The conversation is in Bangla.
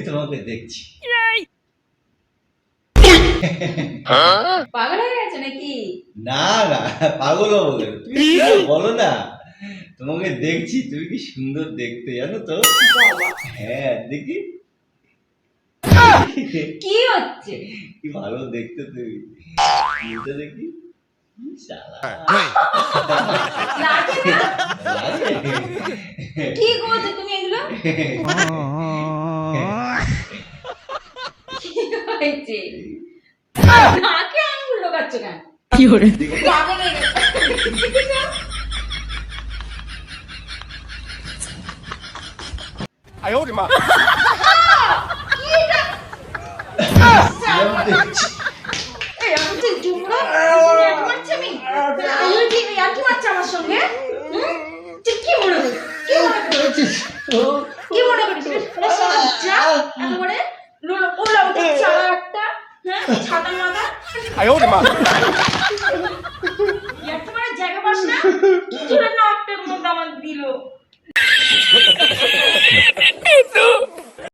তোমাকে দেখছি। পাগল হয়ে গেছে নাকি? না না, পাগল হবো কেন? তুমি বলো না, তোমাকে দেখছি, তুমি কি সুন্দর দেখতে জানো তো। হ্যাঁ দেখি কি হচ্ছে? কি ভালো দেখতে তুমি, এটা দেখি। শালা। লাগে না? লাগে? কি করছো তুমি এগুলো? কি হয়েছে? নাকে আঙুল ঢোকাচ্ছ কেন? কি hore পাগল হয়ে গেছে।哎呦我的妈！ কি এটা? কিরম দেখছি? এই আমি তো জুমড়া ইয়ার্কি মারছি আমি। এই যে ইয়ার্কি মারছে আমার সঙ্গে। তুই কি মনে করিস? কি মনে করিস? যা একেবারে ওলা উঠে চালা একটা, হ্যাঁ ছাতা মাথা। 哎呦我的妈！ ইয়ার্কি মারার জায়গা পাস না? কি জোরে নাকটার মধ্যে আমার দিল।